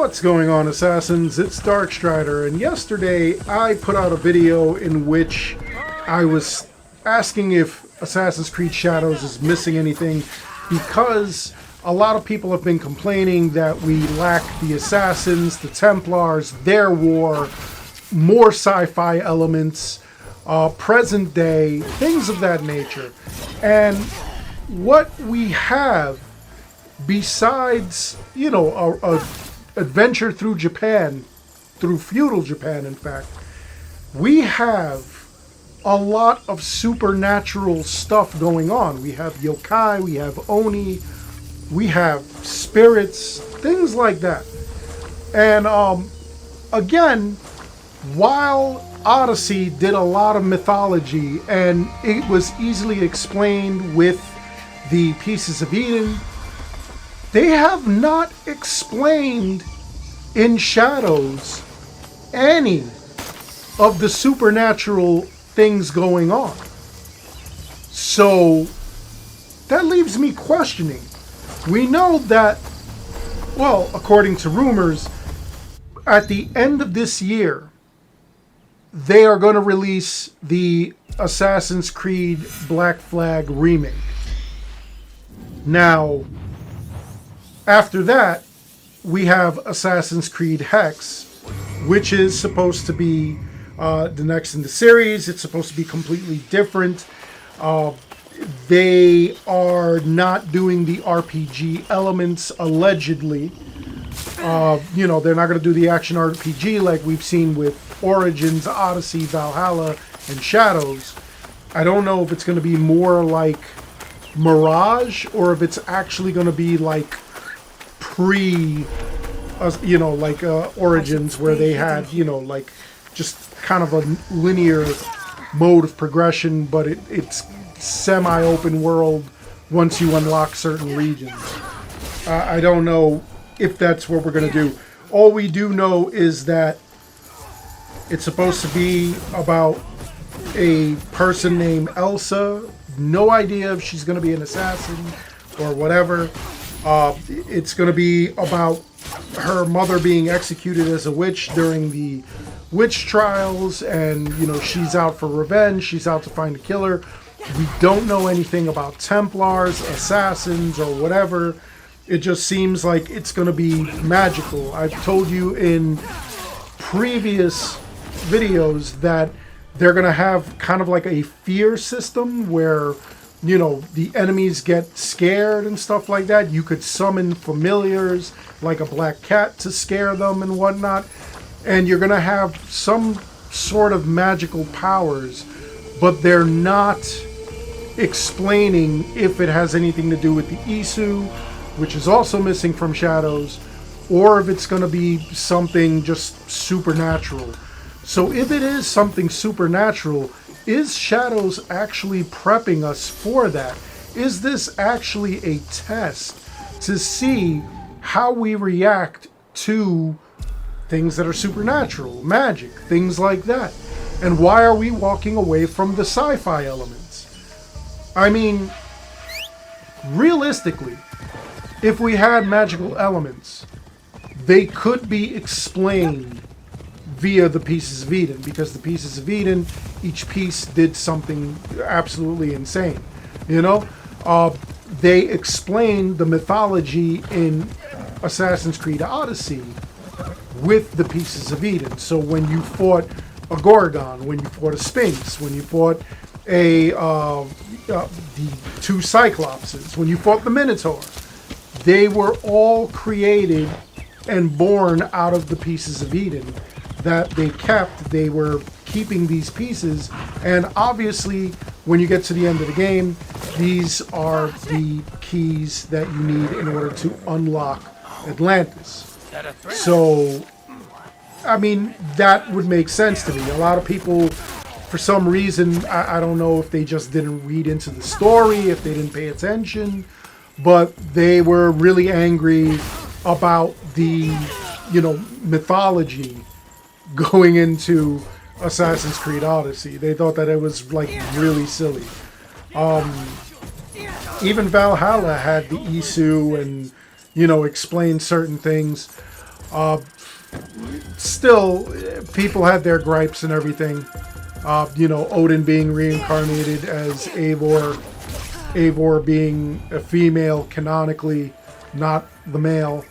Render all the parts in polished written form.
What's going on, Assassins? It's Darkstrider, and yesterday I put out a video in which I was asking if Assassin's Creed Shadows is missing anything, because a lot of people have been complaining that we lack the Assassins, the Templars, their war, more sci-fi elements, present day, things of that nature. And what we have, besides, a adventure through Japan, through feudal Japan, in fact, we have a lot of supernatural stuff going on. We have yokai, we have oni, we have spirits, things like that. And again, while Odyssey did a lot of mythology and it was easily explained with the Pieces of Eden, they have not explained in Shadows any of the supernatural things going on. So that leaves me questioning. We know that, well, according to rumors, at the end of this year, they are going to release the Assassin's Creed Black Flag remake. Now, after that, we have Assassin's Creed Hex, which is supposed to be the next in the series. It's supposed to be completely different. They are not doing the RPG elements, allegedly. They're not going to do the action RPG like we've seen with Origins, Odyssey, Valhalla, and Shadows. I don't know if it's going to be more like Mirage or if it's actually going to be like Origins, where they had, just kind of a linear mode of progression, but it's semi-open world once you unlock certain regions. I don't know if that's what we're going to do. All we do know is that it's supposed to be about a person named Elsa. No idea if she's going to be an assassin or whatever. It's going to be about her mother being executed as a witch during the witch trials, and she's out for revenge. She's out to find a killer. We don't know anything about Templars, assassins, or whatever. It just seems like it's going to be magical. I've told you in previous videos that they're going to have kind of like a fear system where the enemies get scared and stuff like that. You could summon familiars like a black cat to scare them and whatnot. And you're going to have some sort of magical powers, but they're not explaining if it has anything to do with the Isu, which is also missing from Shadows, or if it's going to be something just supernatural. So if it is something supernatural, is Shadows actually prepping us for that? Is this actually a test to see how we react to things that are supernatural, magic, things like that? And why are we walking away from the sci-fi elements? I mean, realistically, if we had magical elements, they could be explained via the Pieces of Eden, because the Pieces of Eden, each piece did something absolutely insane. They explained the mythology in Assassin's Creed Odyssey with the Pieces of Eden. So when you fought a Gorgon, when you fought a Sphinx, when you fought the two Cyclopses, when you fought the Minotaur, they were all created and born out of the Pieces of Eden that they kept. They were keeping these pieces, and obviously when you get to the end of the game, these are the keys that you need in order to unlock Atlantis. So, I mean, that would make sense to me. A lot of people, for some reason, I don't know if they just didn't read into the story, if they didn't pay attention, but they were really angry about the, mythology going into Assassin's Creed Odyssey. They thought that it was like really silly. Even Valhalla had the Isu and explained certain things. Still, people had their gripes and everything. You know, Odin being reincarnated as Eivor, Eivor being a female canonically, not the male,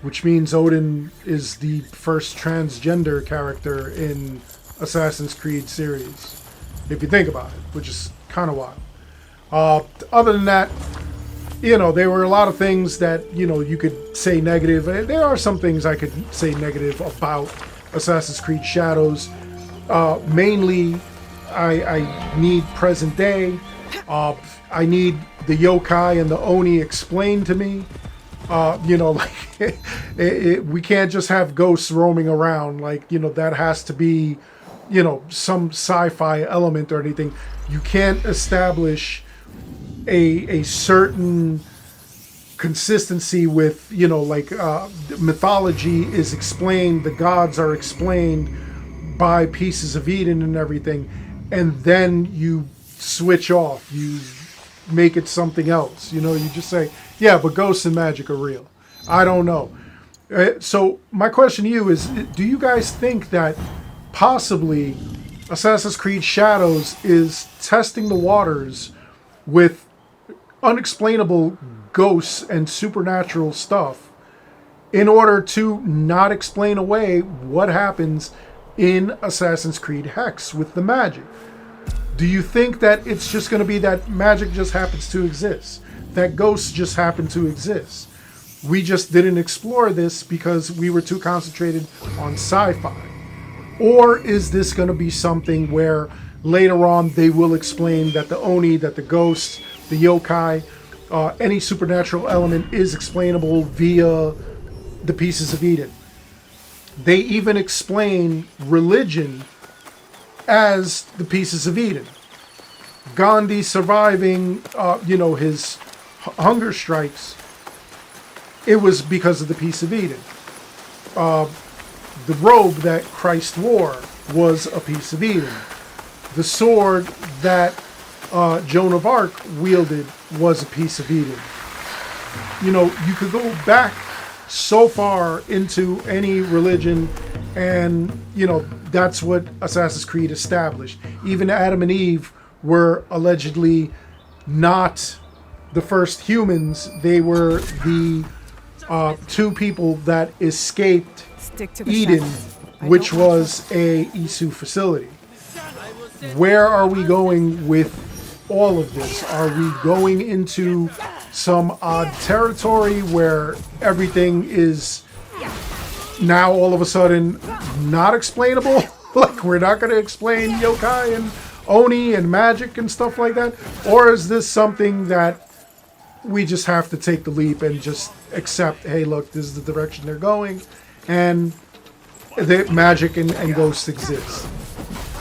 which means Odin is the first transgender character in Assassin's Creed series, if you think about it, which is kind of wild. Other than that, you know, there were a lot of things that, you know, you could say negative. There are some things I could say negative about Assassin's Creed Shadows. Mainly, I need present day. I need the yokai and the oni explained to me. You know, like, we can't just have ghosts roaming around. Like, you know, that has to be, you know, some sci-fi element or anything. You can't establish a certain consistency with, you know, like, mythology is explained, the gods are explained by pieces of Eden and everything, and then you switch off, you make it something else. You know, you just say, yeah, but ghosts and magic are real. I don't know. So my question to you is, do you guys think that possibly Assassin's Creed Shadows is testing the waters with unexplainable ghosts and supernatural stuff in order to not explain away what happens in Assassin's Creed Hex with the magic? Do you think that it's just going to be that magic just happens to exist, that ghosts just happen to exist? We just didn't explore this because we were too concentrated on sci-fi. Or is this going to be something where later on they will explain that the oni, that the ghosts, the yokai, any supernatural element is explainable via the pieces of Eden? They even explain religion as the pieces of Eden. Gandhi surviving, you know, his hunger strikes, it was because of the piece of Eden. The robe that Christ wore was a piece of Eden. The sword that Joan of Arc wielded was a piece of Eden. You know, you could go back so far into any religion, and, you know, that's what Assassin's Creed established. Even Adam and Eve were allegedly not the first humans. They were the two people that escaped Eden, which was a Isu facility. Where are we going with all of this? Are we going into some odd territory where everything is now all of a sudden not explainable? Like, we're not going to explain yokai and oni and magic and stuff like that? Or is this something that we just have to take the leap and just accept, hey, look, this is the direction they're going, and that magic and ghosts exist?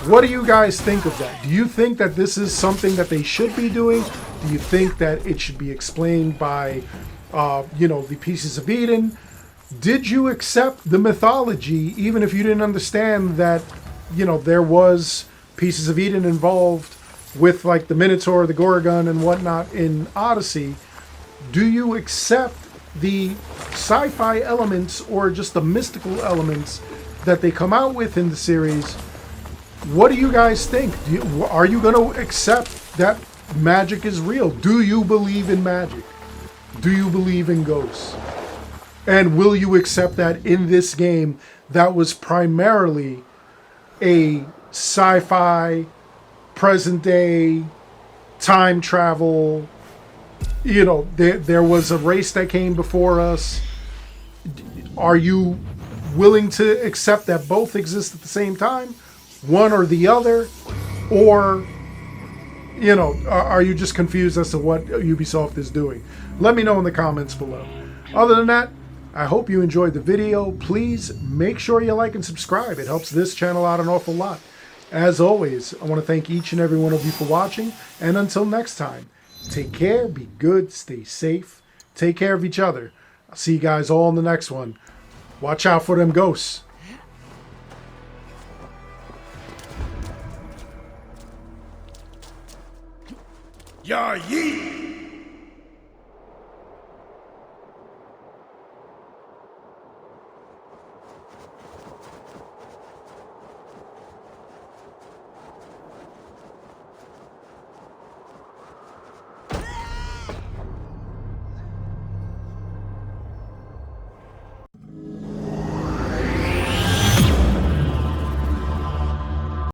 What do you guys think of that? Do you think that this is something that they should be doing? Do you think that it should be explained by, you know, the pieces of Eden? Did you accept the mythology, even if you didn't understand that, you know, there was pieces of Eden involved with, like, the Minotaur, the Gorgon, and whatnot in Odyssey? Do you accept the sci-fi elements or just the mystical elements that they come out with in the series? What do you guys think? Are you going to accept that magic is real? Do you believe in magic? Do you believe in ghosts? And will you accept that in this game that was primarily a sci-fi, present day, time travel? You know, there was a race that came before us. Are you willing to accept that both exist at the same time? One or the other? Or, you know, are you just confused as to what UbiSoft is doing? Let me know in the comments below. Other than that, I hope you enjoyed the video. Please make sure you like and subscribe. It helps this channel out an awful lot. As always, I want to thank each and every one of you for watching. And until next time, take care, be good, stay safe, take care of each other. I'll see you guys all in the next one. Watch out for them ghosts. Ya Yi!